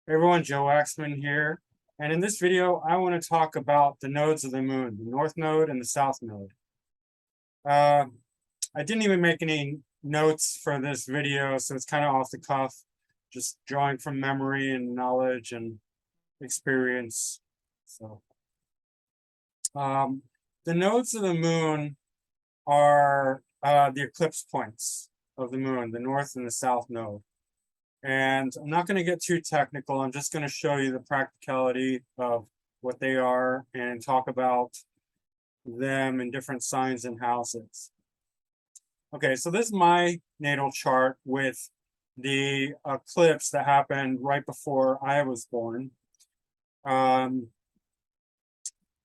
Hey everyone, Joe Waxman here. And in this video, I want to talk about the nodes of the moon, the north node and the south node. I didn't even make any notes for this video, so it's kind of off the cuff, just drawing from memory and knowledge and experience. So the nodes of the moon are the eclipse points of the moon, the north and the south node. And I'm not going to get too technical. I'm just going to show you the practicality of what they are and talk about them in different signs and houses. Okay, so this is my natal chart with the eclipse that happened right before I was born. Now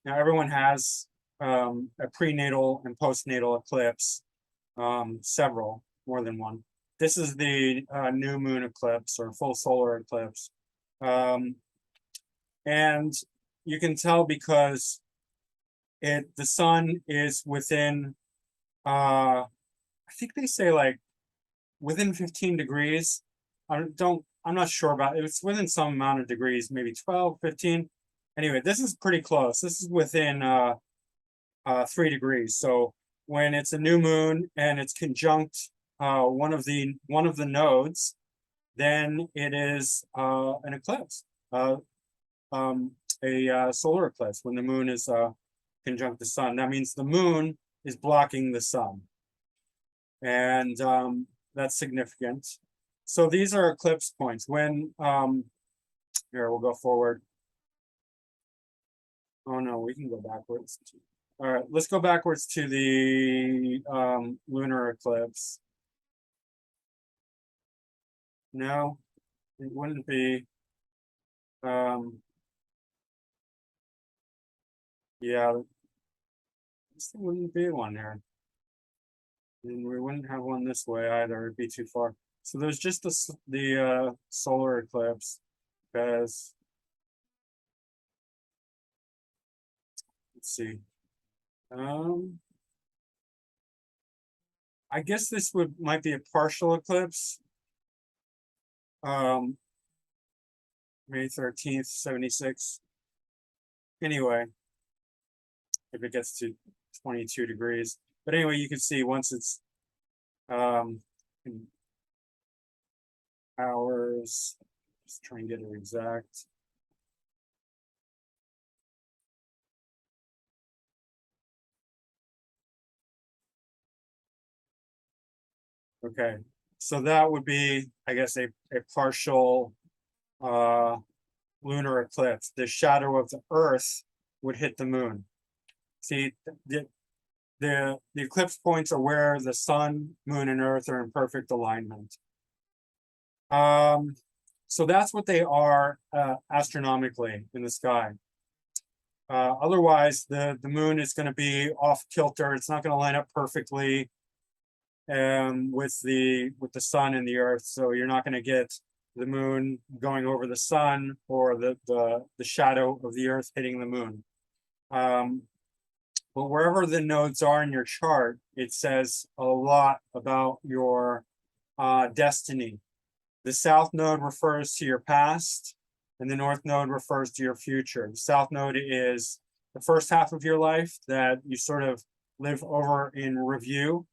everyone has a prenatal and postnatal eclipse, several, more than one. This is the new moon eclipse or full solar eclipse. And you can tell because the sun is within, I think they say like within 15 degrees. I'm not sure about it. It's within some amount of degrees, maybe 12, 15. Anyway, this is pretty close. This is within 3 degrees. So when it's a new moon and it's conjunct one of the nodes, then it is an eclipse, a solar eclipse when the moon is conjunct the sun. That means the moon is blocking the sun, and that's significant. So these are eclipse points. When here, we'll go forward. Oh no, we can go backwards. All right, let's go backwards to the lunar eclipse. No, it wouldn't be. Yeah, this wouldn't be one there. And we wouldn't have one this way either. It'd be too far. So there's just the solar eclipse, because let's see. I guess this might be a partial eclipse. May 13th, 76. Anyway, if it gets to 22 degrees. But anyway, you can see once it's in hours, just try and get it exact. Okay, so that would be, I guess, a partial lunar eclipse. The shadow of the Earth would hit the moon. See, the eclipse points are where the sun, moon, and Earth are in perfect alignment. So that's what they are astronomically in the sky. Otherwise, the moon is going to be off kilter. It's not going to line up perfectly with the sun and the Earth. So you're not going to get the moon going over the sun or the shadow of the Earth hitting the moon. But wherever the nodes are in your chart, it says a lot about your destiny. The south node refers to your past, and the north node refers to your future. The south node is the first half of your life that you sort of live over in review,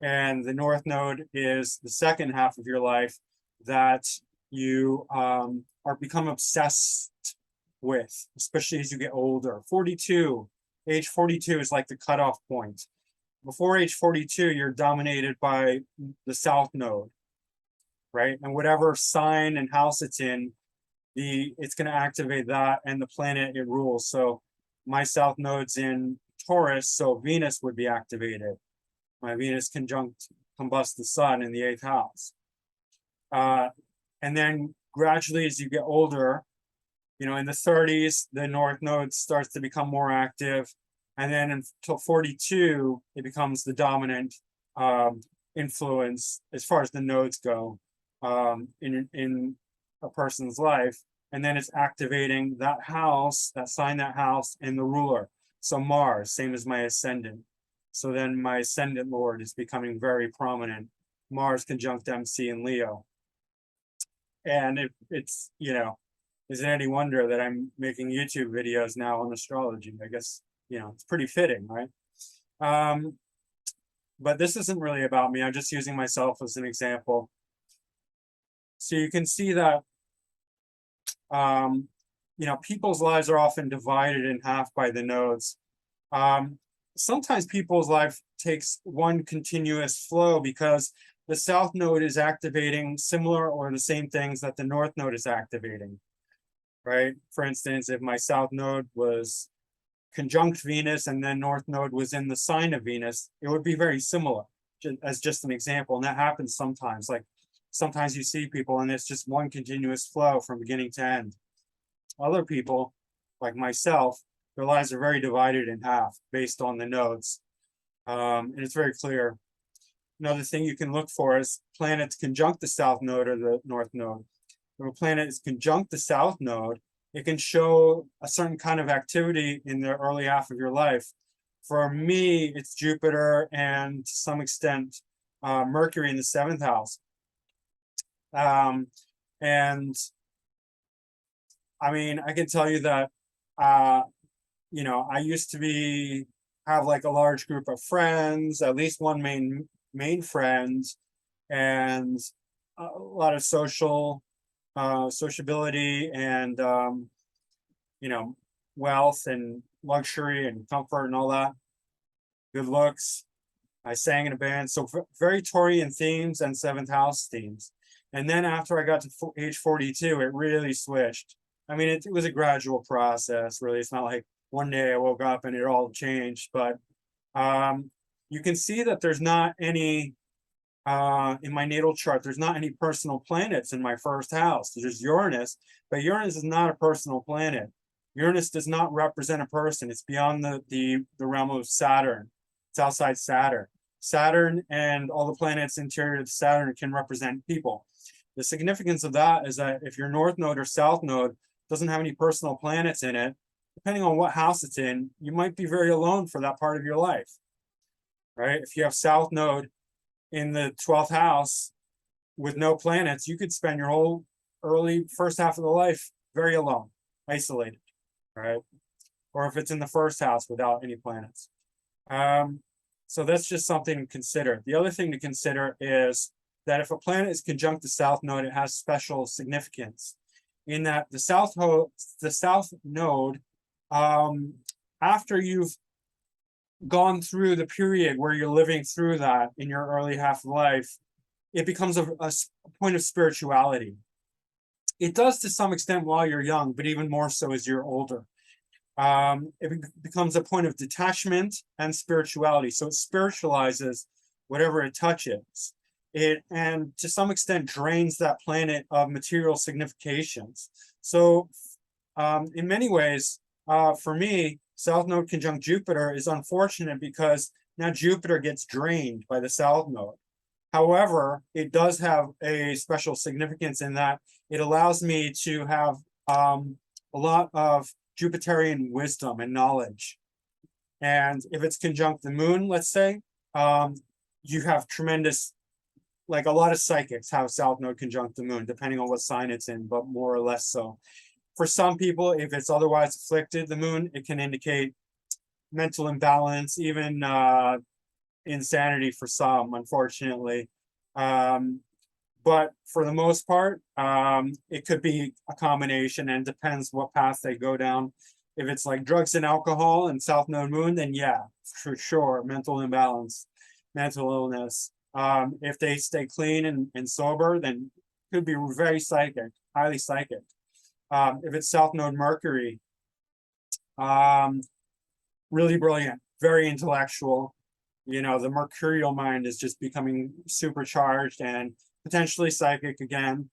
and the north node is the second half of your life that you are become obsessed with, especially as you get older. Age 42 is like the cutoff point. Before age 42, you're dominated by the south node, right? And whatever sign and house it's in, it's going to activate that and the planet it rules. So my south node's in Taurus, so Venus would be activated. My Venus combust the sun in the 8th house. And then gradually, as you get older, in the 30s, the north node starts to become more active. And then until 42, it becomes the dominant influence as far as the nodes go in a person's life. And then it's activating that house, that sign, that house, and the ruler. So Mars, same as my ascendant. So then my ascendant lord is becoming very prominent. Mars conjunct MC in Leo. And it's, is it any wonder that I'm making YouTube videos now on astrology? I guess, it's pretty fitting, right? But this isn't really about me. I'm just using myself as an example. So you can see that, people's lives are often divided in half by the nodes. Sometimes people's life takes one continuous flow because the south node is activating similar or the same things that the north node is activating, right? For instance, if my south node was conjunct Venus and then north node was in the sign of Venus, it would be very similar, as just an example. And that happens sometimes. Like sometimes you see people and it's just one continuous flow from beginning to end. Other people, like myself, their lives are very divided in half based on the nodes. And it's very clear. Another thing you can look for is planets conjunct the south node or the north node. If a planet is conjunct the south node, it can show a certain kind of activity in the early half of your life. For me, it's Jupiter and to some extent Mercury in the 7th house. And I mean, I can tell you that, I used to have like a large group of friends, at least one main friend, and a lot of sociability and, wealth and luxury and comfort and all that, good looks. I sang in a band, so very Taurian themes and 7th house themes. And then after I got to age 42, it really switched. I mean, it was a gradual process, really. It's not like one day I woke up and it all changed, but you can see that there's not any, in my natal chart, there's not any personal planets in my first house. There's Uranus, but Uranus is not a personal planet. Uranus does not represent a person. It's beyond the realm of Saturn. It's outside Saturn. Saturn and all the planets interior to Saturn can represent people. The significance of that is that if your north node or south node doesn't have any personal planets in it, depending on what house it's in, you might be very alone for that part of your life, right? If you have south node in the 12th house with no planets, you could spend your whole early first half of the life very alone, isolated, right? Or if it's in the first house without any planets. So that's just something to consider. The other thing to consider is that if a planet is conjunct the south node, it has special significance in that the south node, after you've gone through the period where you're living through that in your early half of life, it becomes a point of spirituality. It does to some extent while you're young, but even more so as you're older. It becomes a point of detachment and spirituality. So it spiritualizes whatever it touches. And to some extent drains that planet of material significations. So in many ways, for me, south node conjunct Jupiter is unfortunate because now Jupiter gets drained by the south node. However, it does have a special significance in that it allows me to have a lot of Jupiterian wisdom and knowledge. And if it's conjunct the moon, let's say, you have tremendous, like a lot of psychics have south node conjunct the moon, depending on what sign it's in, but more or less so. For some people, if it's otherwise afflicted, the moon, it can indicate mental imbalance, even insanity for some, unfortunately. But for the most part, it could be a combination and depends what path they go down. If it's like drugs and alcohol and south node moon, then yeah, for sure, mental imbalance, mental illness. If they stay clean and sober, then it could be very psychic, highly psychic. If it's south node Mercury, really brilliant, very intellectual. The mercurial mind is just becoming supercharged and potentially psychic again.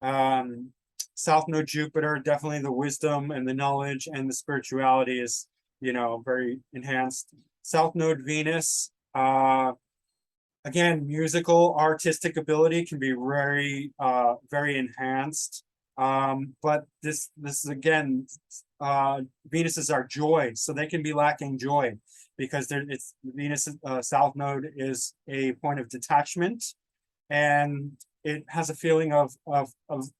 South node Jupiter, definitely the wisdom and the knowledge and the spirituality is, very enhanced. South node Venus, again, musical, artistic ability can be very, very enhanced. But this is again, Venus is our joy, so they can be lacking joy because it's Venus south node is a point of detachment, and it has a feeling of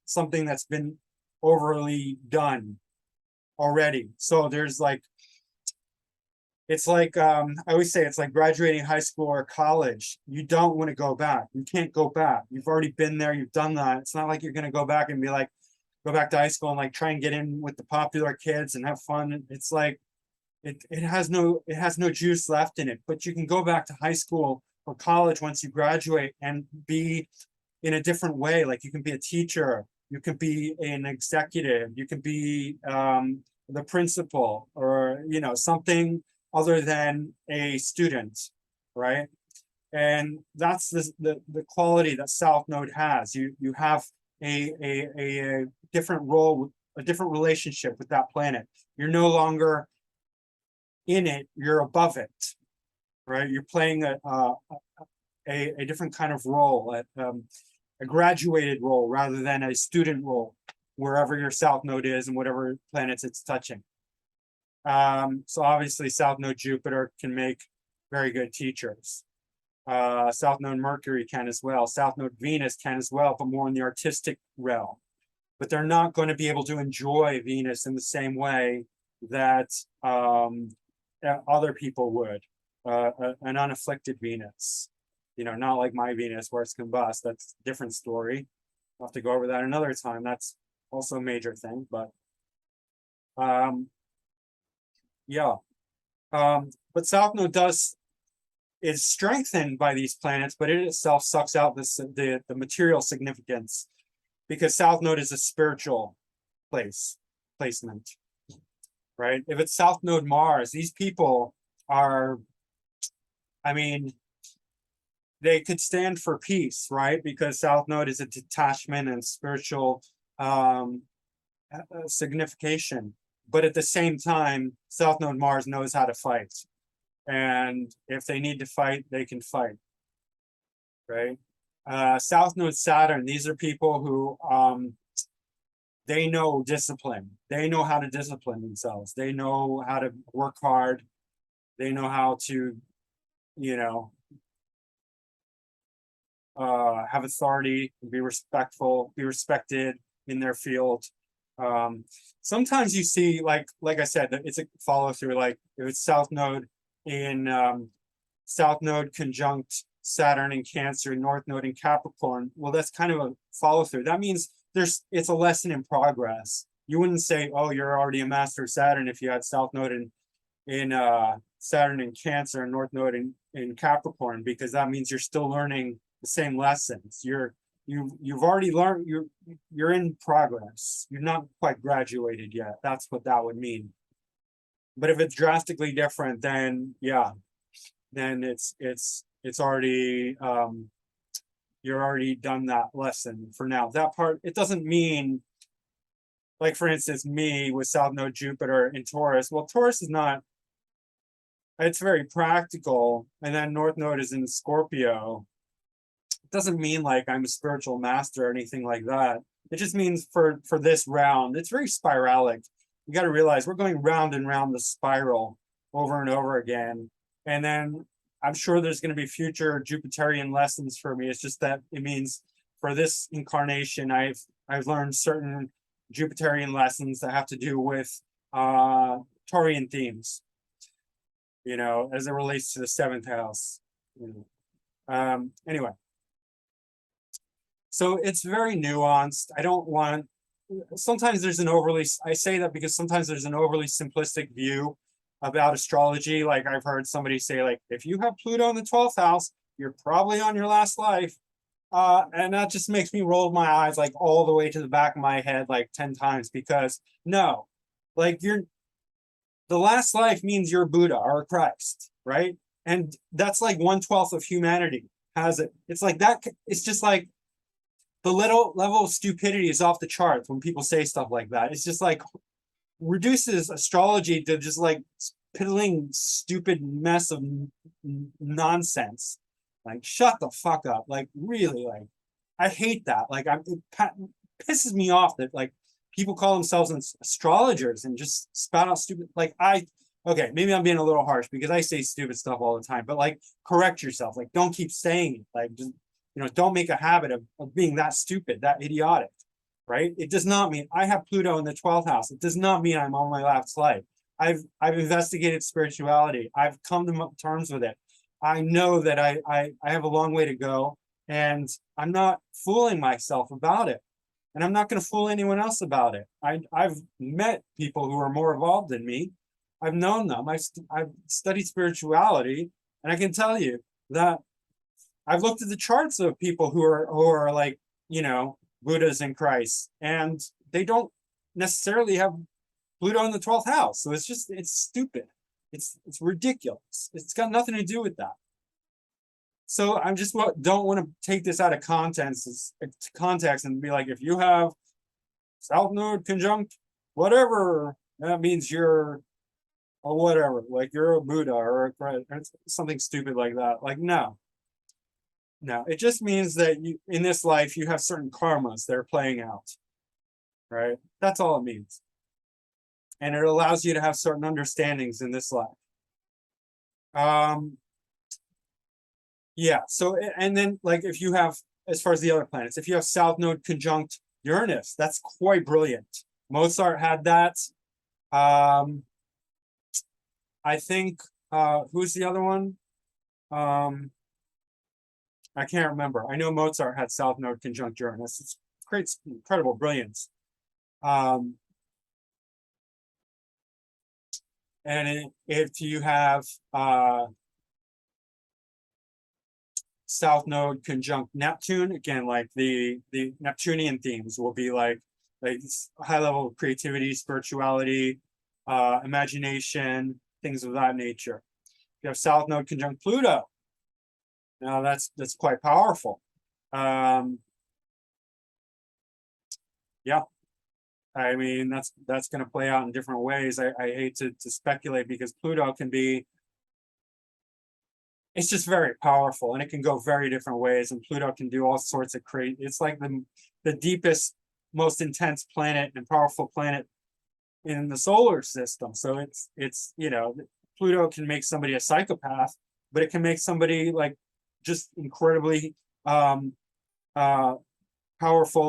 something that's been overly done already. So there's like, it's like, I always say it's like graduating high school or college. You don't want to go back. You can't go back. You've already been there. You've done that. It's not like you're going to go back and be like, go back to high school and like try and get in with the popular kids and have fun. It's like, it has no juice left in it, but you can go back to high school or college once you graduate and be in a different way. Like you can be a teacher, you can be an executive, you can be the principal, or something other than a student, right? And that's the quality that South Node has. You have a different role, a different relationship with that planet. You're no longer in it, you're above it, right? You're playing a different kind of role, a graduated role rather than a student role, wherever your South Node is and whatever planets it's touching. So obviously South Node Jupiter can make very good teachers. South Node Mercury can as well. South Node Venus can as well, but more in the artistic realm. But they're not going to be able to enjoy Venus in the same way that other people would. An unafflicted Venus, not like my Venus where it's combust. That's a different story. I'll have to go over that another time. That's also a major thing, but yeah. But South Node is strengthened by these planets, but it itself sucks out the material significance, because South Node is a spiritual placement, right? If it's South Node Mars, these people are, I mean, they could stand for peace, right? Because South Node is a detachment and spiritual signification. But at the same time, South Node Mars knows how to fight. And if they need to fight, they can fight, right? South Node Saturn, these are people who, they know discipline. They know how to discipline themselves. They know how to work hard. They know how to, have authority, be respectful, be respected in their field. Sometimes you see, like I said, that it's a follow through. Like if it's South Node in South Node conjunct Saturn in Cancer, North Node in Capricorn. Well, that's kind of a follow through. That means it's a lesson in progress. You wouldn't say, oh, you're already a master of Saturn if you had South Node in Saturn in Cancer and North Node in Capricorn, because that means you're still learning the same lessons. You've already learned. You're in progress. You're not quite graduated yet. That's what that would mean. But if it's drastically different, then yeah, then it's already you're already done that lesson for now. That part, it doesn't mean, like for instance, me with South Node Jupiter in Taurus. Well, Taurus is not, it's very practical, and then North Node is in Scorpio. It doesn't mean like I'm a spiritual master or anything like that. It just means for this round, it's very spiralic. You got to realize we're going round and round the spiral over and over again. And then I'm sure there's going to be future Jupiterian lessons for me. It's just that it means for this incarnation, I've learned certain Jupiterian lessons that have to do with Taurian themes, as it relates to the seventh house. Anyway, so it's very nuanced. I don't want, sometimes there's an overly, I say that because sometimes there's an overly simplistic view about astrology. Like I've heard somebody say, like, if you have Pluto in the 12th house, you're probably on your last life. And that just makes me roll my eyes like all the way to the back of my head like 10 times, because no, like the last life means you're Buddha or Christ, right? And that's like 1/12 of humanity has it. It's like that. It's just like the little level of stupidity is off the charts when people say stuff like that. It's just like reduces astrology to just like piddling stupid mess of nonsense. Like, shut the fuck up. Like, really, like, I hate that. Like, it pisses me off that like people call themselves astrologers and just spout out stupid. Like, okay, maybe I'm being a little harsh because I say stupid stuff all the time, but like, correct yourself. Like, don't keep saying it. Like, just don't make a habit of being that stupid, that idiotic. right? It does not mean I have Pluto in the 12th house. It does not mean I'm on my last life. I've investigated spirituality. I've come to terms with it. I know that I have a long way to go, and I'm not fooling myself about it. And I'm not going to fool anyone else about it. I've met people who are more evolved than me. I've known them. I've studied spirituality, and I can tell you that I've looked at the charts of people who are like, you know, Buddhas in Christ, and they don't necessarily have Pluto in the 12th house. So it's stupid. It's ridiculous. It's got nothing to do with that. So I'm just don't want to take this out of context and be like, if you have South Node conjunct whatever, that means you're a whatever, like you're a Buddha or something stupid like that. Like, no. It just means that you, in this life, you have certain karmas that are playing out, right? That's all it means. And it allows you to have certain understandings in this life. Yeah, so, and then like if you have, as far as the other planets, if you have South Node conjunct Uranus, that's quite brilliant. Mozart had that. I think, who's the other one? I can't remember. I know Mozart had South Node conjunct Uranus. It's great, incredible brilliance. And if you have South Node conjunct Neptune, again, like the Neptunian themes will be like high level of creativity, spirituality, imagination, things of that nature. If you have South Node conjunct Pluto, now that's quite powerful. Yeah, I mean that's going to play out in different ways. I hate to speculate because Pluto can be, it's just very powerful and it can go very different ways, and Pluto can do all sorts of crazy. It's like the deepest, most intense planet and powerful planet in the solar system. So it's you know, Pluto can make somebody a psychopath, but it can make somebody like just incredibly powerful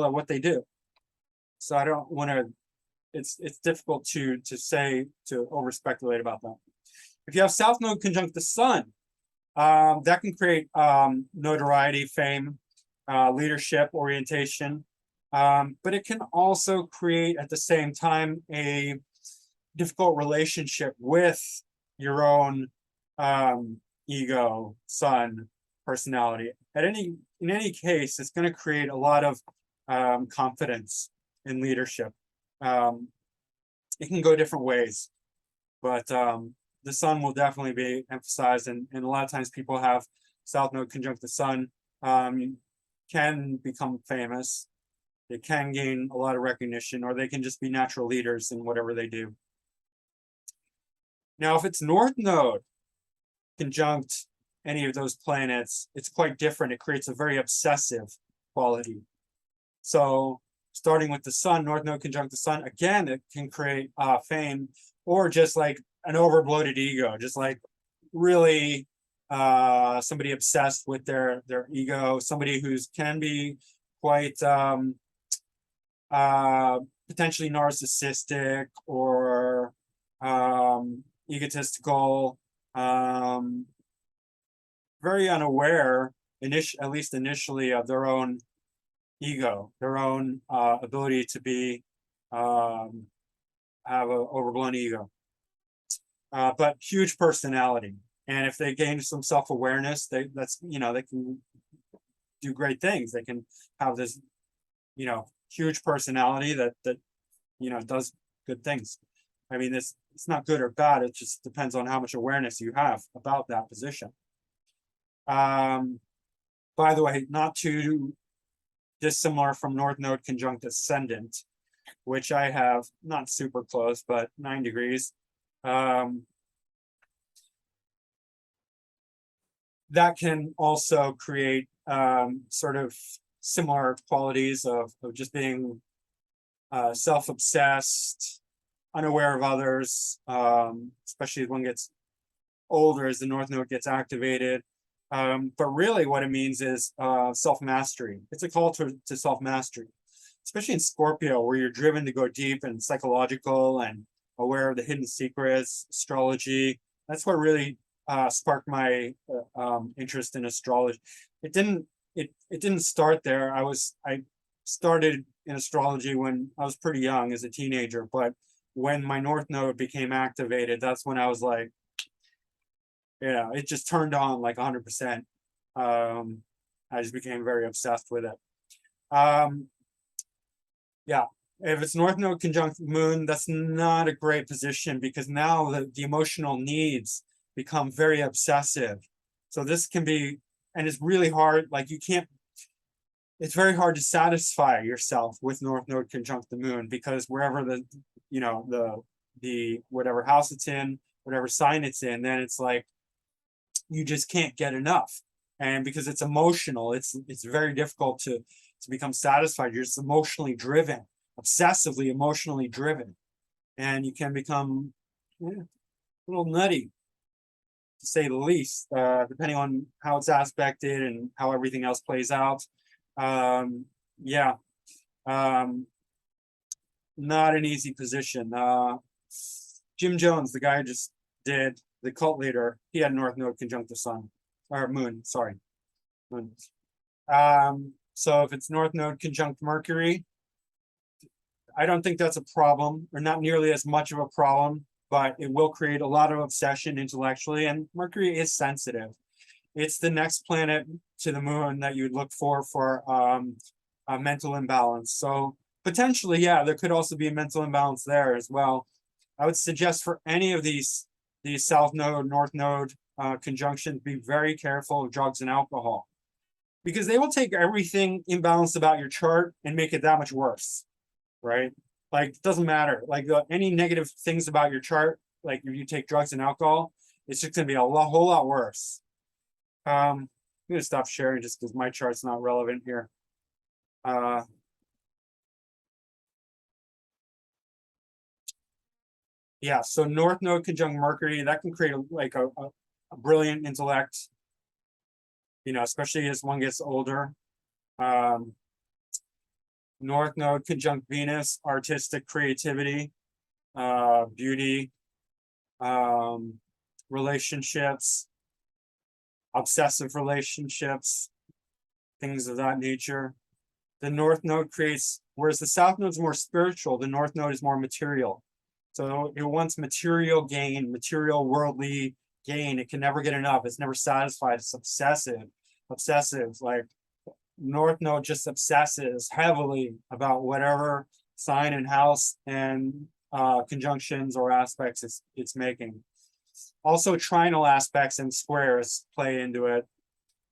at what they do. So I don't want to, it's difficult to over speculate about that. If you have South Node conjunct the Sun, that can create notoriety, fame, leadership, orientation, but it can also create at the same time a difficult relationship with your own ego, sun, personality. In any case, it's going to create a lot of confidence in leadership. It can go different ways, but the sun will definitely be emphasized, and a lot of times people have South Node conjunct the sun, can become famous, they can gain a lot of recognition, or they can just be natural leaders in whatever they do. Now, if it's North Node conjunct any of those planets, it's quite different. It creates a very obsessive quality. So starting with the sun, North Node conjunct the sun, again, it can create fame, or just like an overbloated ego, just like really somebody obsessed with their ego, somebody who's can be quite potentially narcissistic or egotistical, very unaware, at least initially, of their own ego, their own ability to be have an overblown ego, but huge personality. And if they gain some self-awareness, that's, you know, they can do great things. They can have this, you know, huge personality that you know, does good things. I mean, it's not good or bad. It just depends on how much awareness you have about that position. By the way, not too dissimilar from North Node conjunct ascendant, which I have not super close, but 9 degrees. That can also create sort of similar qualities of just being self-obsessed, unaware of others, especially as one gets older, as the North Node gets activated. But really what it means is self-mastery. It's a call to self-mastery, especially in Scorpio, where you're driven to go deep and psychological and aware of the hidden secrets, astrology. That's what really sparked my interest in astrology. It didn't it didn't start there. I started in astrology when I was pretty young as a teenager, but when my North Node became activated, that's when I was like, yeah, it just turned on like 100%. I just became very obsessed with it. Yeah, if it's North Node conjunct Moon, that's not a great position because now the emotional needs become very obsessive. So this can be, and it's really hard, like you can't, it's very hard to satisfy yourself with North Node conjunct the Moon because wherever the, you know, the whatever house it's in, whatever sign it's in, then it's like, you just can't get enough. And because it's emotional, it's very difficult to become satisfied. You're just emotionally driven, obsessively emotionally driven. And you can become a little nutty, to say the least, depending on how it's aspected and how everything else plays out. Yeah, not an easy position. Jim Jones, the guy who just did the cult leader, he had North Node conjunct the sun, or moon, sorry, moon. So if it's North Node conjunct Mercury, I don't think that's a problem, or not nearly as much of a problem, but it will create a lot of obsession intellectually, and Mercury is sensitive. It's the next planet to the moon that you'd look for a mental imbalance. So potentially, yeah, there could also be a mental imbalance there as well. I would suggest for any of these South Node, North Node conjunctions, be very careful of drugs and alcohol, because they will take everything imbalanced about your chart and make it that much worse, right? Like, it doesn't matter. Like any negative things about your chart, like if you take drugs and alcohol, it's just gonna be a whole lot worse. I'm gonna stop sharing just because my chart's not relevant here. Yeah, so North Node conjunct Mercury, that can create a brilliant intellect, you know, especially as one gets older. North Node conjunct Venus, artistic creativity, beauty, relationships, obsessive relationships, things of that nature. The North Node creates, whereas the South Node is more spiritual, the North Node is more material. So it wants material gain, material worldly gain. It can never get enough. It's never satisfied. It's obsessive. Like North Node just obsesses heavily about whatever sign and house and conjunctions or aspects it's making. Also, trinal aspects and squares play into it.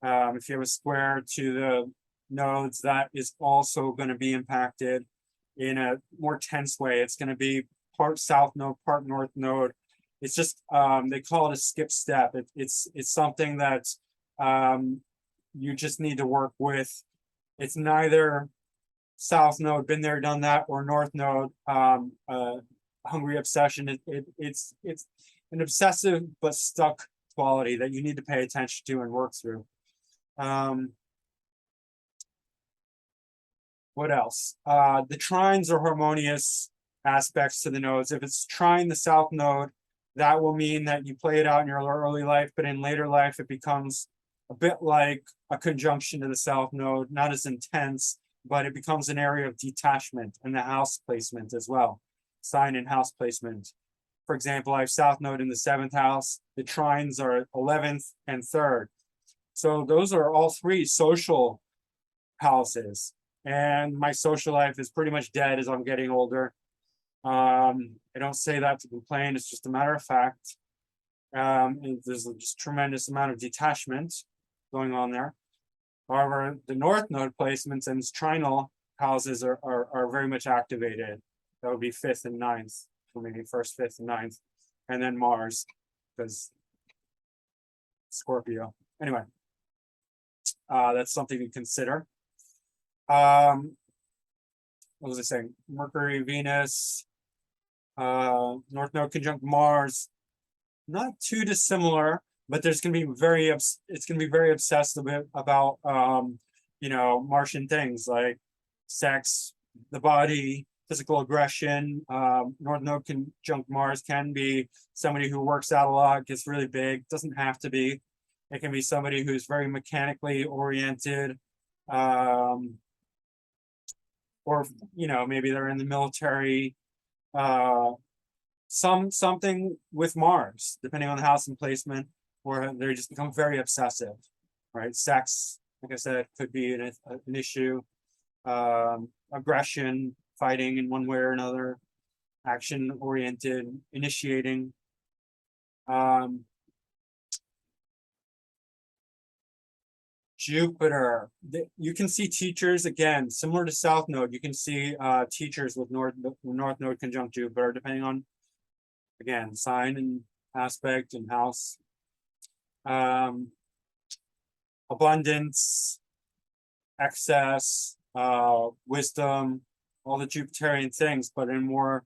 If you have a square to the nodes, that is also going to be impacted in a more tense way. It's going to be part South Node, part North Node. It's just they call it a skip step. It's something that you just need to work with. It's neither South Node, been there, done that, or North Node, hungry obsession. It's an obsessive but stuck quality that you need to pay attention to and work through. What else? The trines are harmonious aspects to the nodes. If it's trine the South Node, that will mean that you play it out in your early life, but in later life, it becomes a bit like a conjunction to the South Node, not as intense, but it becomes an area of detachment and the house placement as well, sign and house placement. For example, I have South Node in the 7th house. The trines are 11th and 3rd. So those are all three social houses. And my social life is pretty much dead as I'm getting older. I don't say that to complain. It's just a matter of fact. There's just tremendous amount of detachment going on there. However, the North Node placements and trinal houses are very much activated. That would be 5th and 9th for me, 1st, 5th, and 9th, and then Mars, because Scorpio. Anyway, that's something to consider. What was I saying? Mercury, Venus, North Node conjunct Mars. Not too dissimilar, but there's going to be it's going to be very obsessed about you know, Martian things like sex, the body, physical aggression. North Node conjunct Mars can be somebody who works out a lot, gets really big. Doesn't have to be. It can be somebody who's very mechanically oriented, or maybe they're in the military. Something with Mars, depending on the house and placement, where they just become very obsessive, right? Sex, like I said, could be an issue. Aggression, fighting in one way or another, action oriented, initiating. Jupiter, you can see teachers, again, similar to South Node, you can see teachers with North Node conjunct Jupiter, depending on, again, sign and aspect and house. Abundance, excess, wisdom, all the Jupiterian things, but in more,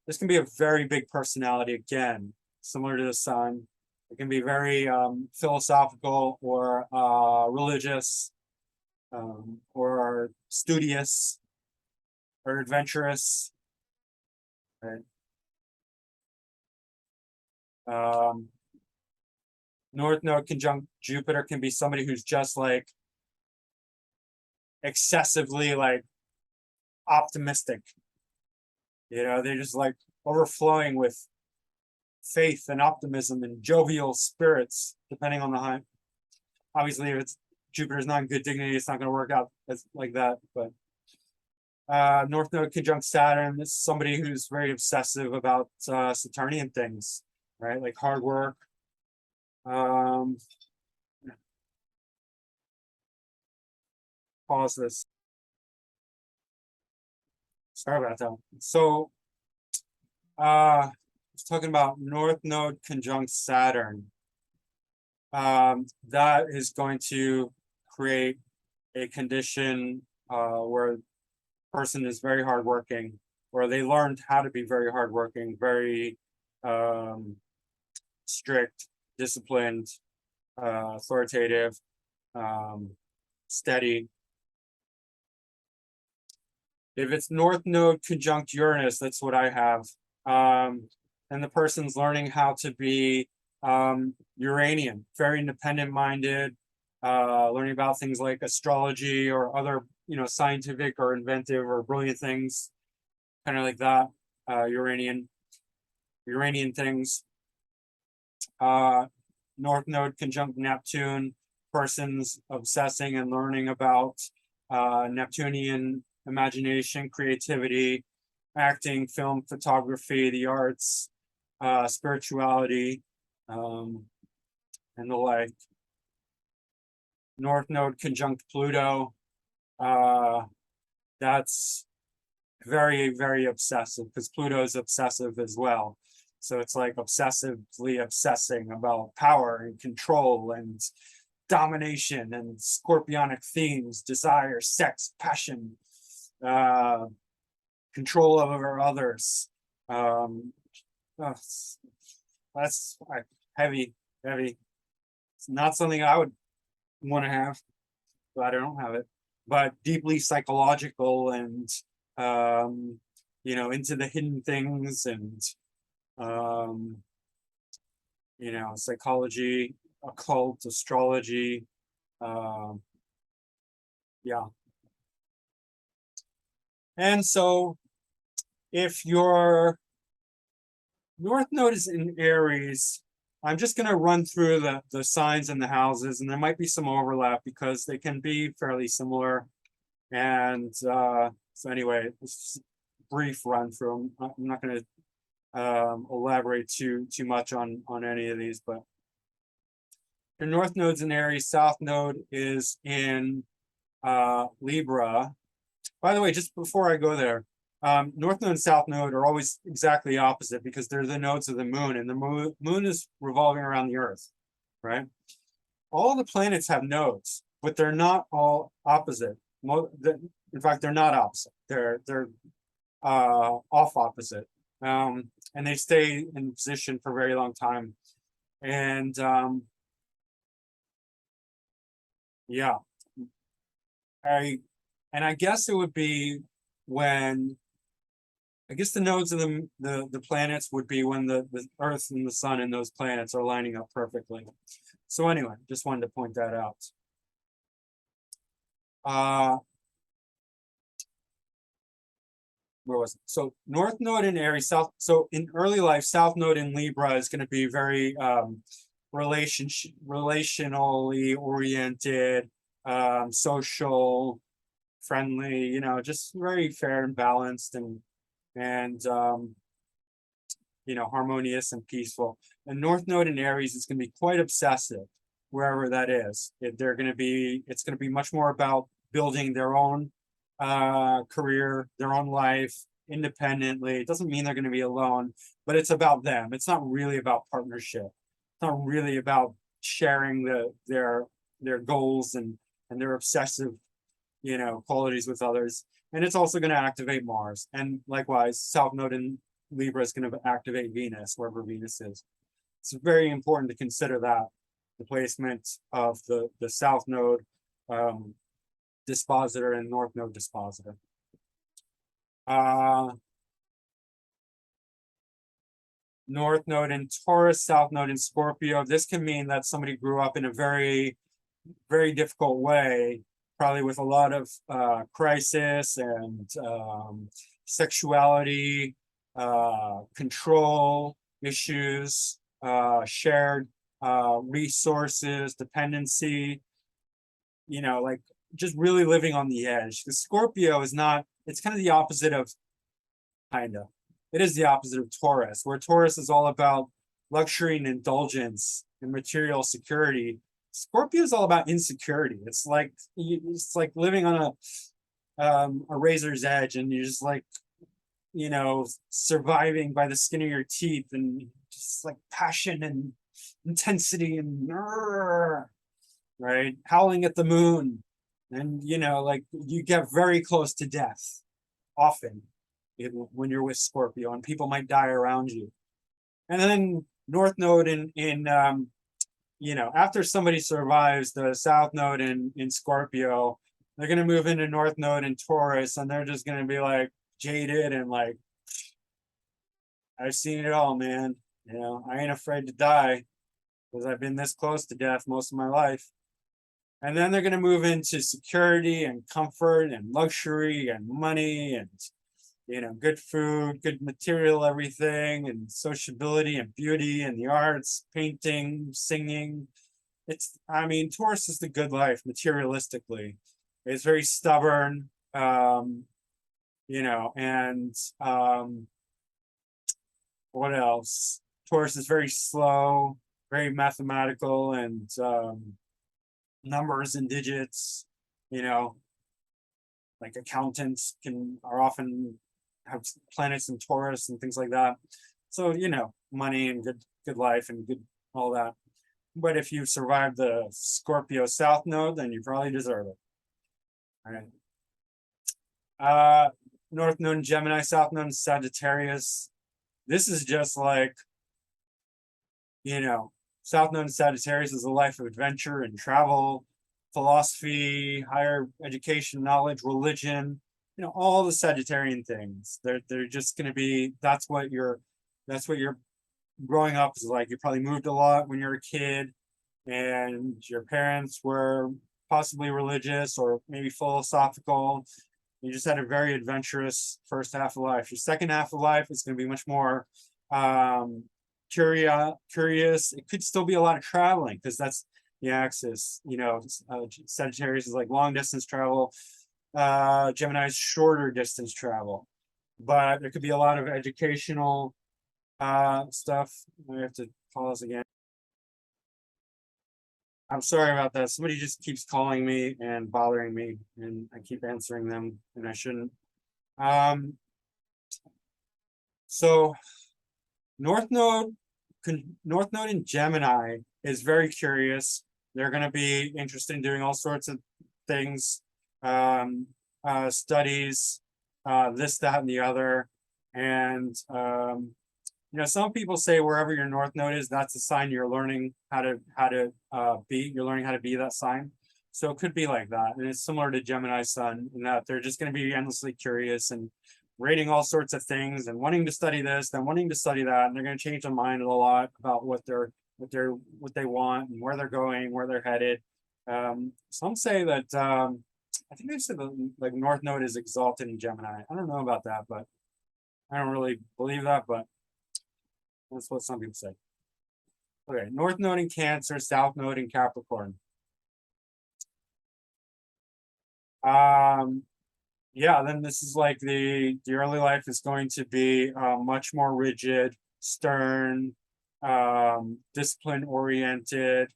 this can be a very big personality, again, similar to the sun. It can be very philosophical or religious, or studious or adventurous, right? North Node conjunct Jupiter can be somebody who's just like excessively like optimistic. They're just like overflowing with faith and optimism and jovial spirits, depending on the height. Obviously, if it's Jupiter's not in good dignity, it's not going to work out as like that. But North Node conjunct Saturn is somebody who's very obsessive about Saturnian things, right? Like hard work. Pause this. Sorry about that. So, I was talking about North Node conjunct Saturn. That is going to create a condition where the person is very hardworking, where they learned how to be very hardworking, very strict, disciplined, authoritative, steady. If it's North Node conjunct Uranus, that's what I have. And the person's learning how to be Uranian, very independent minded, learning about things like astrology or other, scientific or inventive or brilliant things, kind of like that, Uranian things. North Node conjunct Neptune, persons obsessing and learning about Neptunian imagination, creativity, acting, film, photography, the arts, spirituality, and the like. North Node conjunct Pluto, that's very, very obsessive, because Pluto is obsessive as well. So it's like obsessively obsessing about power and control and domination and scorpionic themes, desire, sex, passion, control over others. That's heavy. It's not something I would want to have, but I don't have it. But deeply psychological and into the hidden things and psychology, occult, astrology. Yeah. And so if your North Node is in Aries, I'm just going to run through the signs and the houses, and there might be some overlap because they can be fairly similar. And so anyway, it's a brief run through. I'm not going to elaborate too much on any of these, but your North Node's in Aries, South Node is in Libra. By the way, just before I go there, North Node and South Node are always exactly opposite because they're the nodes of the moon, and the moon is revolving around the Earth, right? All the planets have nodes, but they're not all opposite. In fact, they're not opposite. They're off opposite, and they stay in position for a very long time. And yeah, And I guess it would be when, I guess the nodes of the planets would be when the Earth and the Sun and those planets are lining up perfectly. So anyway, just wanted to point that out. Where was it? So North Node in Aries, South. So in early life, South Node in Libra is going to be very relationally oriented, social, friendly. You know, just very fair and balanced, and you know, harmonious and peaceful. And North Node in Aries is going to be quite obsessive, wherever that is. They're going to be. It's going to be much more about building their own career, their own life independently. It doesn't mean they're going to be alone, but it's about them. It's not really about partnership. It's not really about sharing their goals and their obsessive, you know, qualities with others. And it's also going to activate Mars. And likewise, South Node in Libra is going to activate Venus, wherever Venus is. It's very important to consider that the placement of the South Node dispositor and North Node dispositor. North Node in Taurus, South Node in Scorpio. This can mean that somebody grew up in a very, very difficult way, probably with a lot of crisis and sexuality, control issues, shared resources, dependency, you know, like just really living on the edge. The Scorpio is not, it's kind of the opposite of, it is the opposite of Taurus, where Taurus is all about luxury and indulgence and material security. Scorpio is all about insecurity. It's like living on a razor's edge, and you're just like, you know, surviving by the skin of your teeth, and just like passion and intensity and right, howling at the moon, and you know, like you get very close to death often when you're with Scorpio, and people might die around you. And then North Node in you know, after somebody survives the South Node in Scorpio, they're going to move into North Node in Taurus, and they're just going to be like jaded and like, I've seen it all, man. You know, I ain't afraid to die because I've been this close to death most of my life. And then they're going to move into security and comfort and luxury and money and, you know, good food, good material, everything, and sociability and beauty and the arts, painting, singing. It's, I mean, Taurus is the good life materialistically. It's very stubborn, you know, and what else? Taurus is very slow, very mathematical, and numbers and digits, you know, like accountants are often have planets in Taurus and things like that. So, you know, money and good life and good all that. But if you survive the Scorpio South Node, then you probably deserve it. All right. North Node in Gemini, South Node in Sagittarius. This is just like, you know, South Node in Sagittarius is a life of adventure and travel, philosophy, higher education, knowledge, religion, you know, all the Sagittarian things. They're just going to be, that's what you're growing up is like. You probably moved a lot when you're a kid, and your parents were possibly religious or maybe philosophical. You just had a very adventurous first half of life. Your second half of life is going to be much more curious. It could still be a lot of traveling because that's the axis. You know, Sagittarius is like long distance travel. Gemini is shorter distance travel, but there could be a lot of educational stuff. I have to pause again. I'm sorry about that. Somebody just keeps calling me and bothering me, and I keep answering them, and I shouldn't. So North Node in Gemini is very curious. They're going to be interested in doing all sorts of things, studies, this, that, and the other. And you know, some people say wherever your North Node is, that's a sign you're learning how to be. You're learning how to be that sign. So it could be like that. And it's similar to Gemini Sun in that they're just going to be endlessly curious and rating all sorts of things and wanting to study this, then wanting to study that. And they're going to change their mind a lot about what they want and where they're going, where they're headed. Some say that I think they said the like North Node is exalted in Gemini. I don't know about that, but I don't really believe that, but that's what some people say. Okay, North Node in Cancer, South Node in Capricorn. Yeah, then this is like the early life is going to be much more rigid, stern, discipline oriented,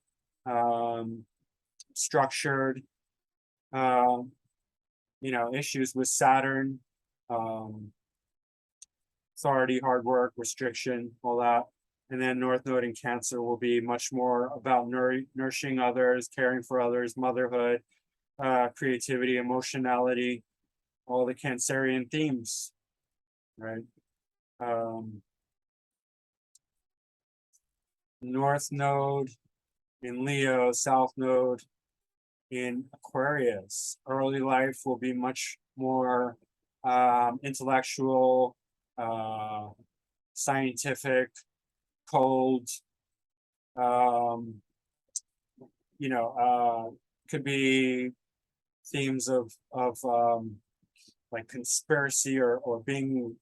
structured. Issues with Saturn, authority, hard work, restriction, all that. And then North Node in Cancer will be much more about nourishing others, caring for others, motherhood, creativity, emotionality, all the Cancerian themes, right? North Node in Leo, South Node in Aquarius. Early life will be much more intellectual, scientific, cold, could be themes of like conspiracy or being,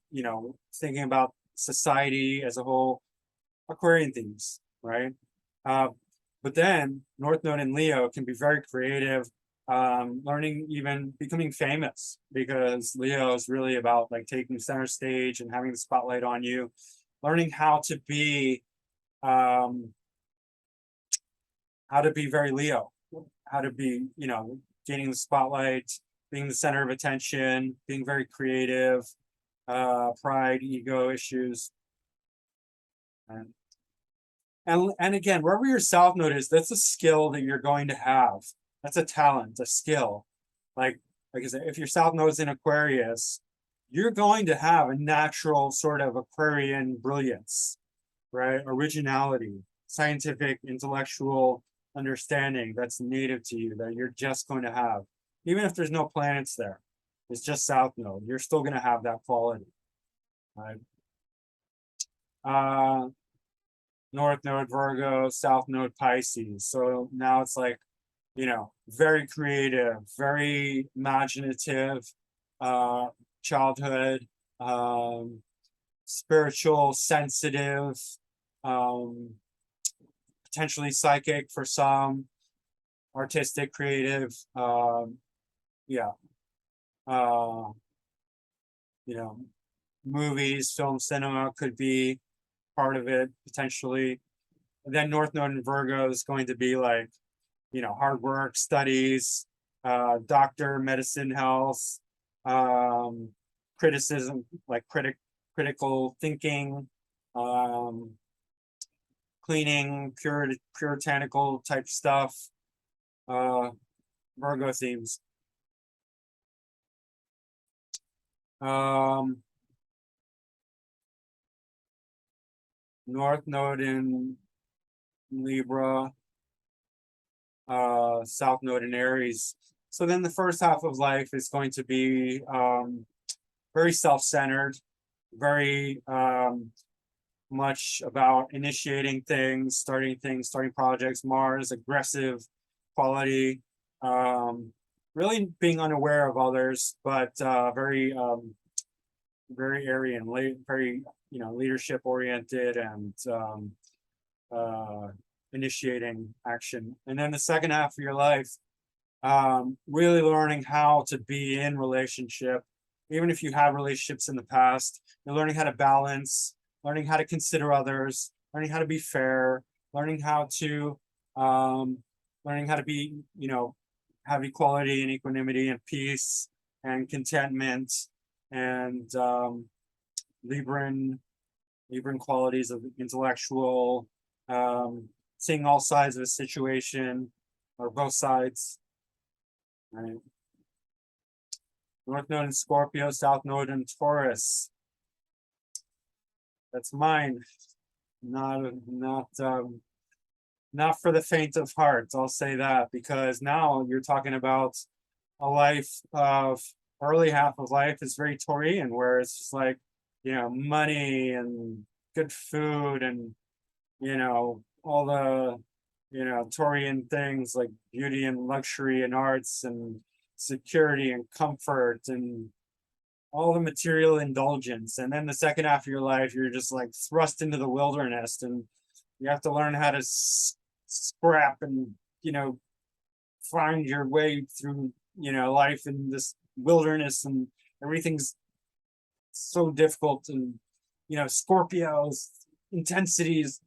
thinking about society as a whole, Aquarian themes, right? But then North Node in Leo can be very creative, learning, even becoming famous, because Leo is really about like taking center stage and having the spotlight on you, learning how to be very Leo, how to be, gaining the spotlight, being the center of attention, being very creative, pride, ego issues. And again, wherever your South Node is, that's a skill that you're going to have. That's a talent, a skill. Like I said, if your South Node is in Aquarius, you're going to have a natural sort of Aquarian brilliance, right? Originality, scientific, intellectual understanding that's native to you, that you're just going to have. Even if there's no planets there, it's just South Node, you're still going to have that quality, right? North Node Virgo, South Node Pisces. So now it's like, very creative, very imaginative, childhood, spiritual, sensitive, potentially psychic for some, artistic, creative, yeah. Movies, film, cinema could be part of it potentially. And then North Node in Virgo is going to be like, hard work, studies, doctor, medicine, health, criticism, like critical thinking, cleaning, puritanical type stuff, Virgo themes. North Node in Libra, South Node in Aries. So then the first half of life is going to be very self-centered, very much about initiating things, starting projects. Mars, aggressive quality, really being unaware of others, but very Aryan, very leadership oriented and initiating action. And then the second half of your life, really learning how to be in relationship, even if you have relationships in the past. You're learning how to balance, learning how to consider others, learning how to be fair, learning how to be, have equality and equanimity and peace and contentment and Libran qualities of intellectual, seeing all sides of a situation or both sides. Right. North Node in Scorpio, South Node in Taurus. That's mine. Not not for the faint of heart, I'll say that, because now you're talking about a life of early half of life is very Taurian, where it's just like, money and good food and, all the, Taurian things like beauty and luxury and arts and security and comfort and all the material indulgence. And then the second half of your life, you're just like thrust into the wilderness and you have to learn how to scrap and, find your way through, life in this wilderness, and everything's so difficult. And, Scorpio's intensities,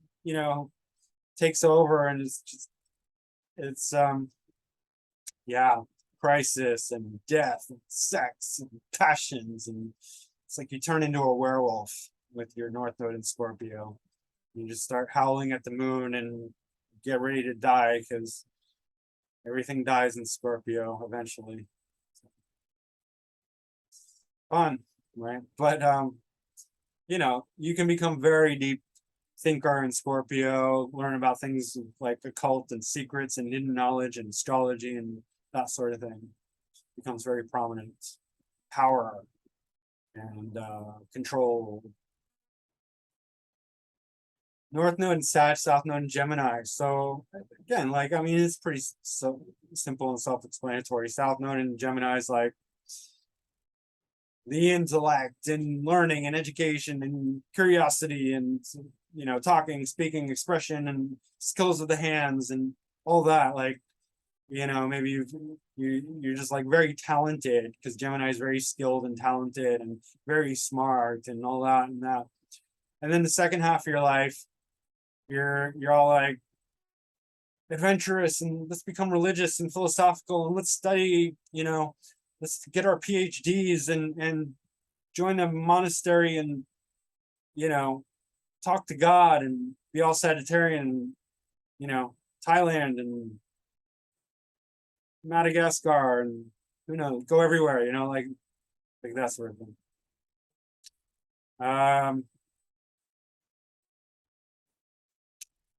takes over, and it's yeah, crisis and death and sex and passions, and it's like you turn into a werewolf with your North Node in Scorpio. You just start howling at the moon and get ready to die, because everything dies in Scorpio eventually. Fun, right? But you can become very deep thinker in Scorpio, learn about things like occult and secrets and hidden knowledge and astrology and that sort of thing. Becomes very prominent. Power and control. North Node in Sag, South Node in Gemini. So again, it's pretty simple and self-explanatory. South Node in Gemini is like the intellect and learning and education and curiosity and talking, speaking, expression and skills of the hands and all that. Maybe you're just like very talented, because Gemini is very skilled and talented and very smart and all that and that. And then the second half of your life, you're all like adventurous and let's become religious and philosophical and let's study, let's get our PhDs and join a monastery and, talk to God and be all Sagittarian, Thailand and Madagascar and who knows, go everywhere, like that sort of thing.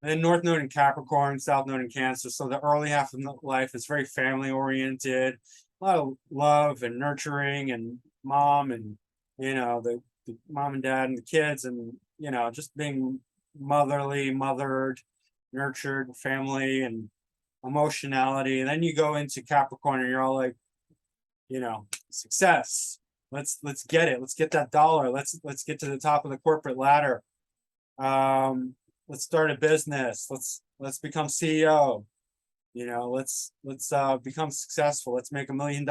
Then North Node in Capricorn, South Node in Cancer. So the early half of life is very family oriented, a lot of love and nurturing and mom and, the mom and dad and the kids and, just being mothered, nurtured family and emotionality. And then you go into Capricorn and you're all like, success. Let's get it. Let's get that dollar. Let's get to the top of the corporate ladder. Let's start a business. Let's become CEO. Let's become successful. Let's make $1 million.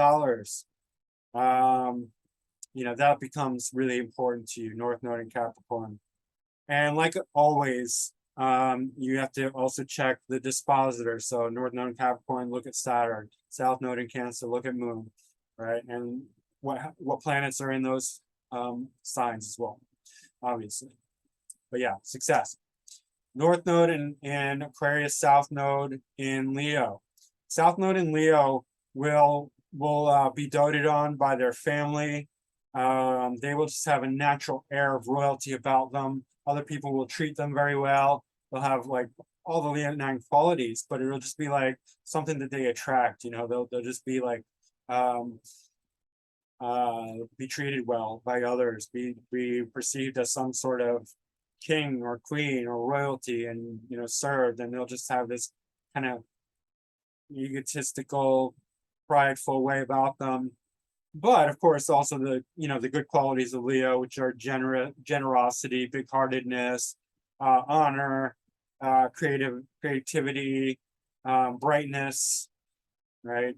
That becomes really important to you, North Node in Capricorn. And like always, you have to also check the dispositor. So North Node in Capricorn, look at Saturn. South Node in Cancer, look at Moon, right? And what planets are in those signs as well, obviously. But yeah, success. North Node in Aquarius, South Node in Leo. South Node in Leo will be doted on by their family. They will just have a natural air of royalty about them. Other people will treat them very well. They'll have like all the Leonine qualities, but it'll just be like something that they attract. They'll just be like be treated well by others, be perceived as some sort of king or queen or royalty, and served, and they'll just have this kind of egotistical, prideful way about them. But of course, also the the good qualities of Leo, which are generosity, big-heartedness, honor, creativity, brightness, right?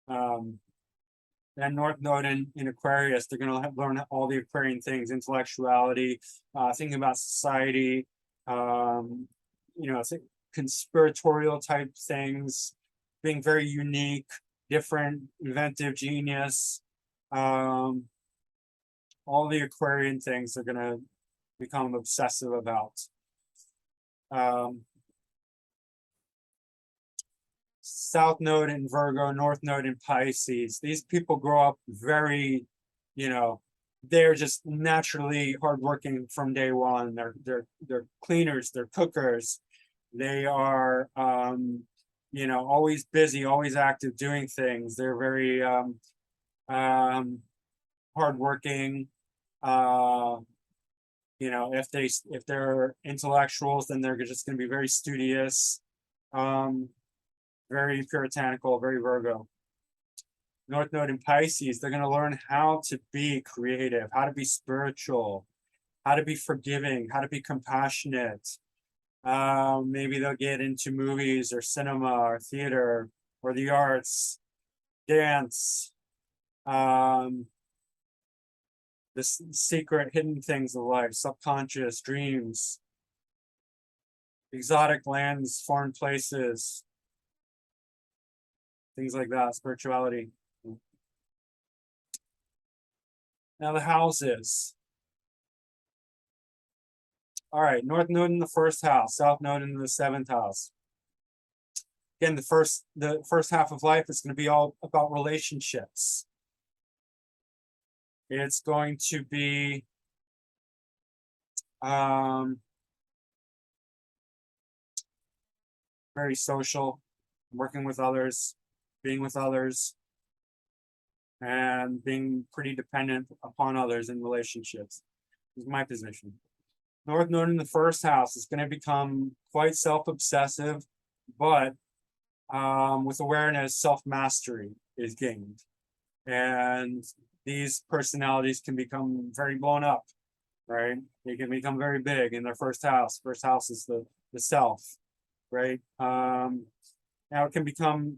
And North Node in Aquarius, they're going to learn all the Aquarian things: intellectuality, thinking about society, conspiratorial type things, being very unique, different, inventive, genius. All the Aquarian things they're going to become obsessive about. South Node in Virgo, North Node in Pisces. These people grow up very, they're just naturally hardworking from day one. They're cleaners, they're cookers, They are, always busy, always active, doing things. They're very um, hardworking. Uh, if they're intellectuals, then they're just going to be very studious, um, very puritanical, very Virgo. North Node in Pisces, they're going to learn how to be creative, how to be spiritual, how to be forgiving, how to be compassionate. Maybe they'll get into movies or cinema or theater or the arts, dance, the secret hidden things of life, subconscious dreams, exotic lands, foreign places, things like that, spirituality. Now the houses. All right, North Node in the first house, South Node in the seventh house. Again, the first half of life is going to be all about relationships. It's going to be very social, working with others, being with others, and being pretty dependent upon others in relationships. This is my position. North Node in the first house is going to become quite self-obsessive, but with awareness, self-mastery is gained. And these personalities can become very blown up, right? They can become very big in their first house. First house is the self, right? Now it can become,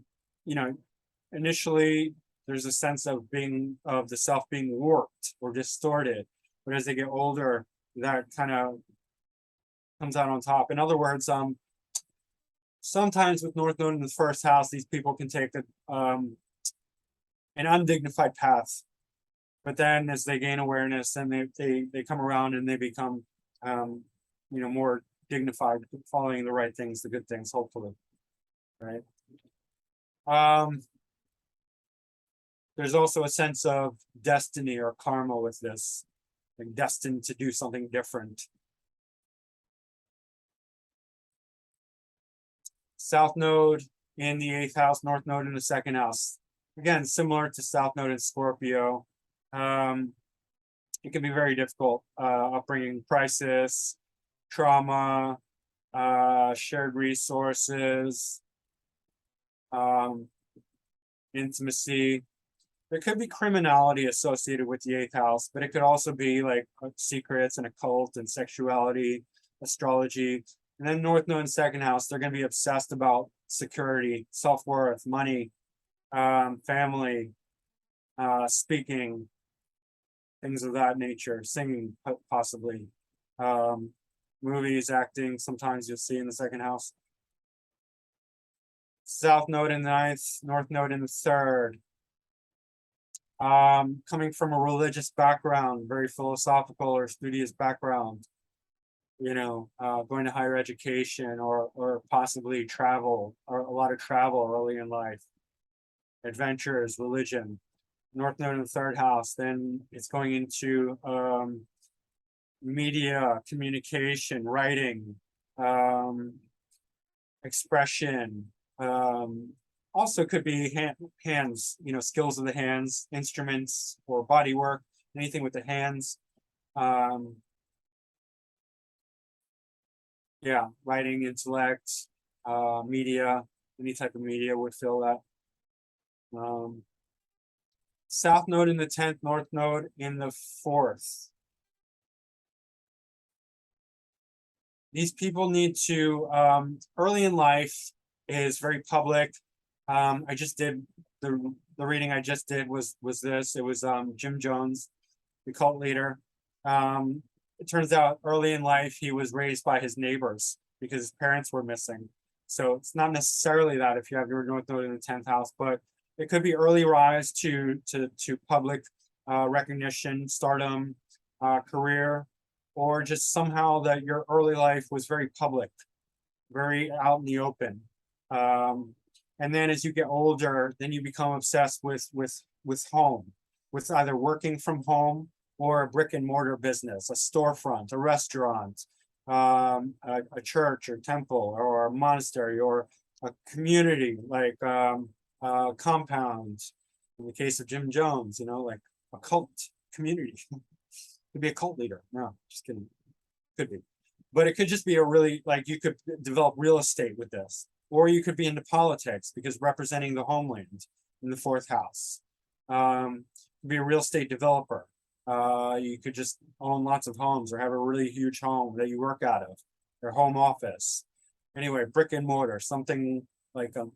initially there's a sense of the self being warped or distorted, but as they get older, that kind of comes out on top. In other words, sometimes with North Node in the first house, these people can take an undignified path, but then as they gain awareness, and they come around and they become more dignified, following the right things, the good things, hopefully, right? There's also a sense of destiny or karma with this, like destined to do something different. South Node in the 8th house, North Node in the 2nd house. Again, similar to South Node in Scorpio. It can be very difficult, upbringing, crisis, trauma, shared resources, intimacy. There could be criminality associated with the 8th house, but it could also be like secrets and occult and sexuality, astrology. And then North Node in 2nd house, they're going to be obsessed about security, self-worth, money, family, speaking, things of that nature, singing possibly, movies, acting, sometimes you'll see in the 2nd house. South Node in the 9th, North Node in the 3rd. Coming from a religious background, very philosophical or studious background, going to higher education or possibly travel, or a lot of travel early in life, adventures, religion. North Node in the 3rd house, then it's going into media, communication, writing, expression, also could be hands, skills of the hands, instruments or body work, anything with the hands. Yeah, writing, intellect, media, any type of media would fill that. South Node in the 10th, North Node in the 4th. These people need to, early in life is very public. I just did, the reading I just did was this. It was Jim Jones, the cult leader. It turns out early in life, he was raised by his neighbors because his parents were missing. So it's not necessarily that if you have your North Node in the 10th house, but it could be early rise to public recognition, stardom, career, or just somehow that your early life was very public, very out in the open. And then as you get older, then you become obsessed with home, with either working from home or a brick and mortar business, a storefront, a restaurant, a church or temple or a monastery or a community like compound. In the case of Jim Jones, you know, like a cult community. Could be a cult leader. No, just kidding. Could be. But it could just be a really, like, you could develop real estate with this. Or you could be into politics because representing the homeland in the fourth house. Be a real estate developer. You could just own lots of homes or have a really huge home that you work out of, your home office. Anyway, brick and mortar, something like that.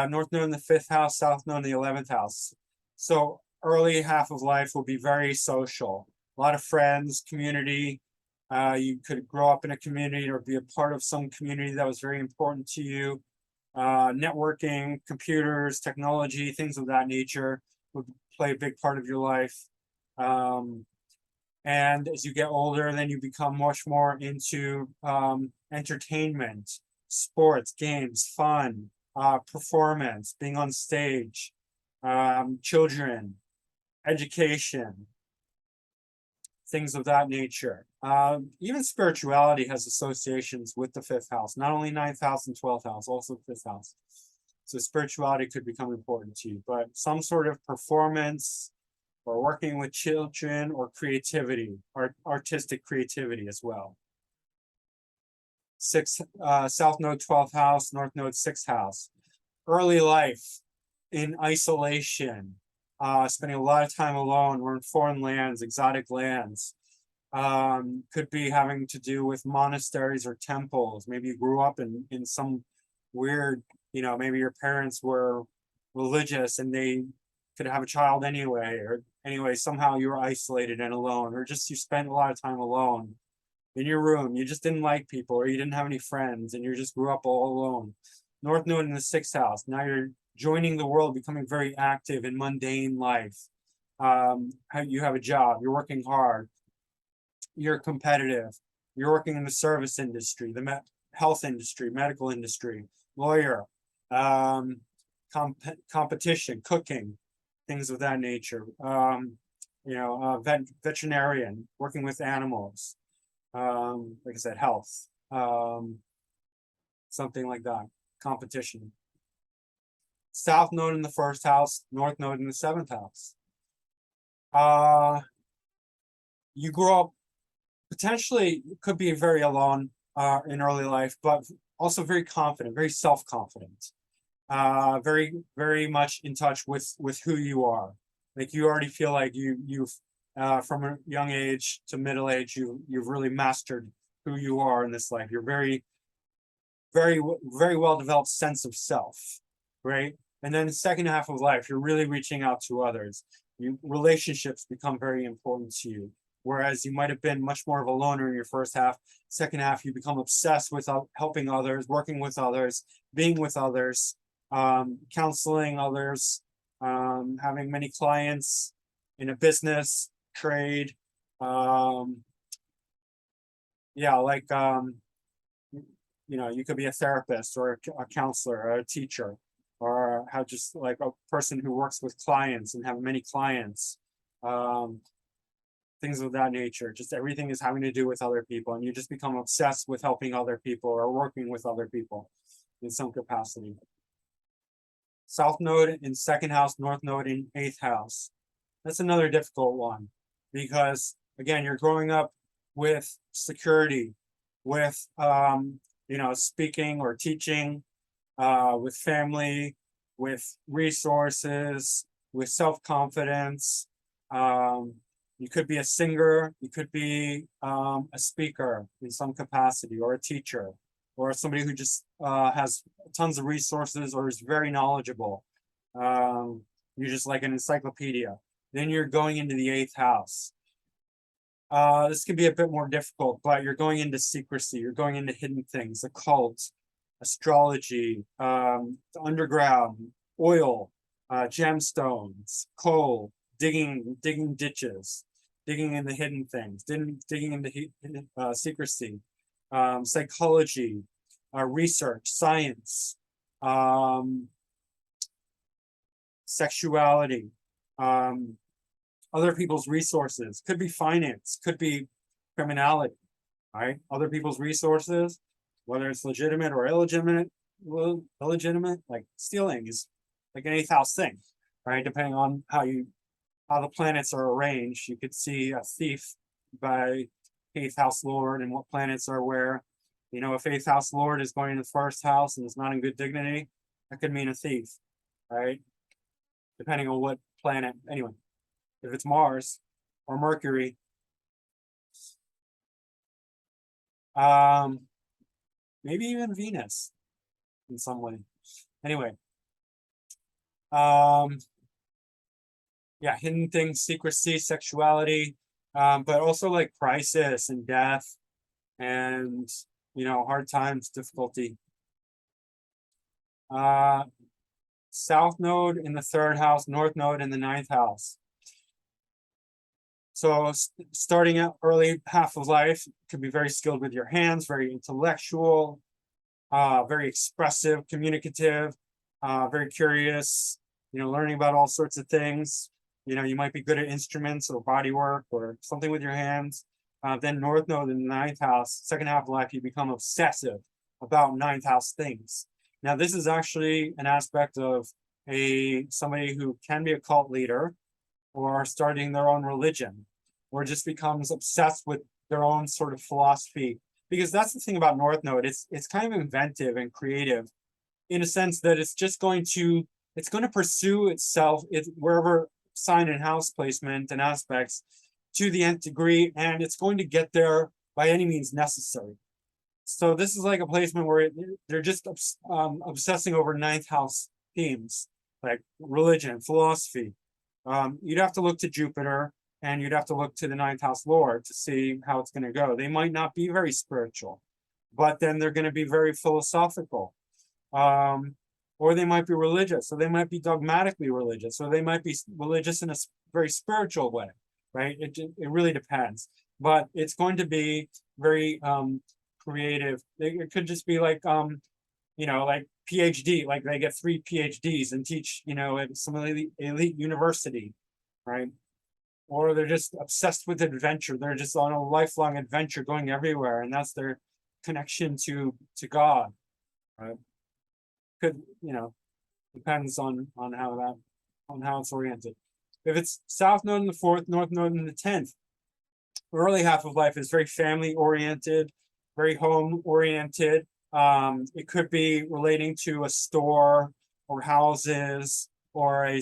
North node in the fifth house, south node in the 11th house. So early half of life will be very social. A lot of friends, community. You could grow up in a community or be a part of some community that was very important to you. Networking, computers, technology, things of that nature would play a big part of your life. And as you get older, then you become much more into entertainment, sports, games, fun, performance, being on stage, children, education, things of that nature. Even spirituality has associations with the fifth house, not only ninth house and 12th house, also fifth house. So spirituality could become important to you, but some sort of performance or working with children or creativity, artistic creativity as well. South node 12th house, north node 6th house. Early life in isolation, spending a lot of time alone. We're in foreign lands, exotic lands. Could be having to do with monasteries or temples. Maybe you grew up in some weird, you know, maybe your parents were religious and they could have a child anyway, or anyway, somehow you were isolated and alone, or just you spent a lot of time alone in your room. You just didn't like people, or you didn't have any friends, and you just grew up all alone. North node in the 6th house. Now you're joining the world, becoming very active in mundane life. You have a job, you're working hard, you're competitive, you're working in the service industry, the health industry, medical industry, lawyer, competition, cooking, things of that nature. Veterinarian, working with animals, like I said, health, something like that, competition. South node in the 1st house, north node in the 7th house. You grow up, potentially could be very alone in early life, but also very confident, very self-confident, very, very much in touch with who you are. Like you already feel like you've from a young age to middle age, you've really mastered who you are in this life. You're very, very, very well developed sense of self, right? And then the second half of life, you're really reaching out to others. Relationships become very important to you. Whereas you might have been much more of a loner in your first half. Second half, you become obsessed with helping others, working with others, being with others, counseling others, having many clients in a business, trade. You could be a therapist or a counselor or a teacher, or how just like a person who works with clients and have many clients. Things of that nature. Just everything is having to do with other people, and you just become obsessed with helping other people or working with other people in some capacity. South node in 2nd house, north node in 8th house. That's another difficult one because again, you're growing up with security, with speaking or teaching, with family, with resources, with self-confidence. You could be a singer, you could be a speaker in some capacity, or a teacher, or somebody who just has tons of resources or is very knowledgeable. You're just like an encyclopedia. Then you're going into the 8th house. This can be a bit more difficult, but you're going into secrecy, you're going into hidden things, occult, astrology, the underground, oil, gemstones, coal, digging ditches, digging into hidden things, digging into secrecy, psychology, research, science, sexuality, other people's resources. Could be finance, could be criminality, right? Other people's resources, whether it's legitimate or illegitimate, like stealing is like an eighth house thing, right? Depending on how the planets are arranged, you could see a thief by eighth house lord and what planets are where. You know, if eighth house lord is going to the first house and is not in good dignity, that could mean a thief, right? Depending on what planet. Anyway, if it's Mars or Mercury, maybe even Venus in some way. Anyway, yeah, hidden things, secrecy, sexuality, but also like crisis and death and, you know, hard times, difficulty. South node in the third house, north node in the ninth house. So starting out early half of life, could be very skilled with your hands, very intellectual, very expressive, communicative, very curious, you know, learning about all sorts of things. You know, you might be good at instruments or body work or something with your hands. Then north node in the ninth house, second half of life, you become obsessive about ninth house things. Now, this is actually an aspect of somebody who can be a cult leader or starting their own religion, or just becomes obsessed with their own sort of philosophy. Because that's the thing about North Node, it's kind of inventive and creative in a sense that it's going to pursue itself wherever sign and house placement and aspects to the nth degree, and it's going to get there by any means necessary. So this is like a placement where they're just obsessing over ninth house themes like religion, philosophy. You'd have to look to Jupiter and you'd have to look to the ninth house lord to see how it's going to go. They might not be very spiritual, but then they're going to be very philosophical. Or they might be religious, so they might be dogmatically religious, or they might be religious in a very spiritual way, right? It really depends, but it's going to be very creative. It could just be like you know, like PhD, like they get 3 PhDs and teach, you know, at some elite university, right? Or they're just obsessed with adventure. They're just on a lifelong adventure going everywhere, and that's their connection to God, right? Could, you know, depends on how it's oriented. If it's south node in the fourth, north node in the 10th, early half of life is very family oriented, very home oriented. It could be relating to a store or houses or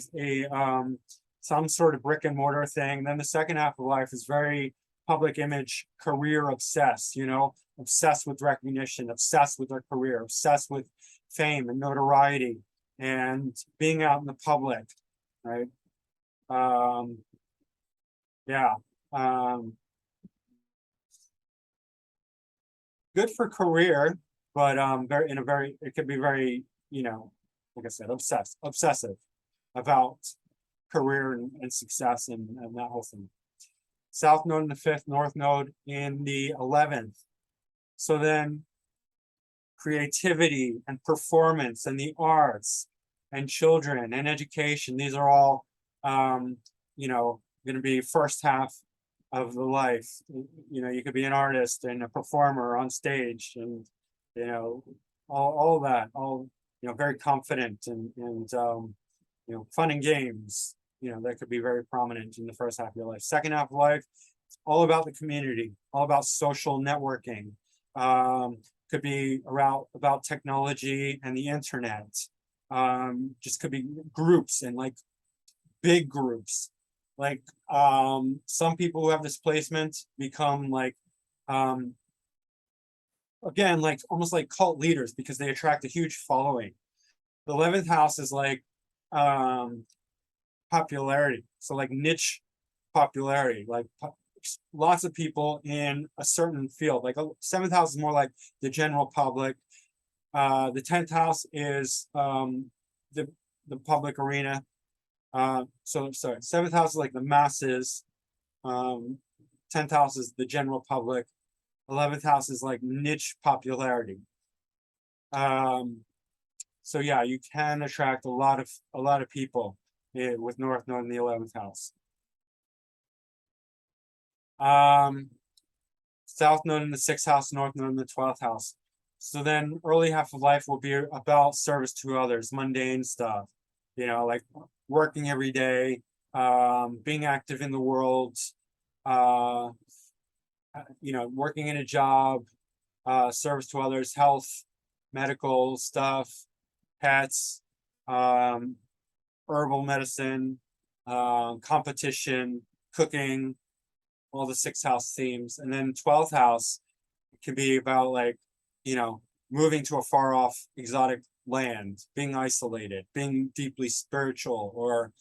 some sort of brick and mortar thing. Then the second half of life is very public image, career obsessed, you know, obsessed with recognition, obsessed with their career, obsessed with fame and notoriety and being out in the public, right? Yeah. Good for career, but it could be very, you know, like I said, obsessive about career and success and that whole thing. South node in the 5th, north node in the 11th. So then creativity and performance and the arts and children and education, these are all you know, going to be first half of the life. You know, you could be an artist and a performer on stage, and you know, all that, all, you know, very confident and you know, fun and games, you know, that could be very prominent in the first half of your life. Second half of life, it's all about the community, all about social networking. Could be about technology and the internet. Just could be groups and like big groups. Like some people who have this placement become like again, like almost like cult leaders because they attract a huge following. The 11th house is like popularity, so like niche popularity, like lots of people in a certain field. Like 7th house is more like the general public. The 10th house is the public arena. So sorry, 7th house is like the masses. 10th house is the general public. 11th house is like niche popularity. So yeah, you can attract a lot of people with north node in the 11th house. South node in the 6th house, north node in the 12th house. So then early half of life will be about service to others, mundane stuff, like working every day, being active in the world, uh, working in a job, service to others, health, medical stuff, pets, herbal medicine, competition, cooking, all the 6th house themes. And then 12th house can be about like, moving to a far off exotic land, being isolated, being deeply spiritual or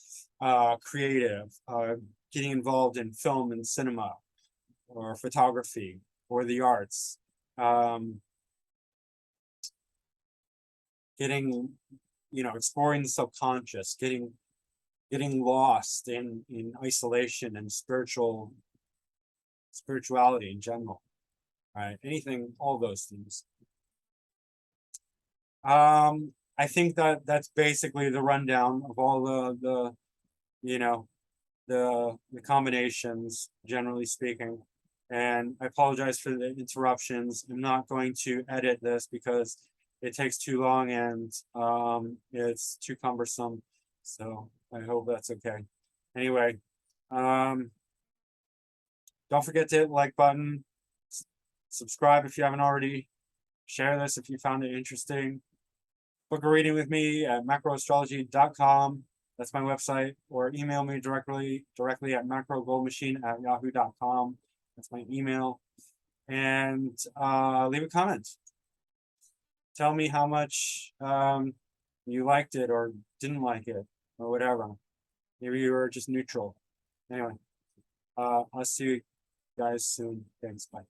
creative, getting involved in film and cinema or photography or the arts, getting, exploring the subconscious, getting lost in isolation and spirituality in general, right? Anything, all those things. I think that's basically the rundown of all the combinations, generally speaking. And I apologize for the interruptions. I'm not going to edit this because it takes too long and it's too cumbersome. So I hope that's okay. Anyway, don't forget to hit the like button, subscribe if you haven't already, share this if you found it interesting. Book a reading with me at macroastrology.com. That's my website, or email me directly at macrogoldmachine@yahoo.com. That's my email. And leave a comment. Tell me how much you liked it or didn't like it or whatever. Maybe you were just neutral. Anyway, I'll see you guys soon. Thanks. Bye.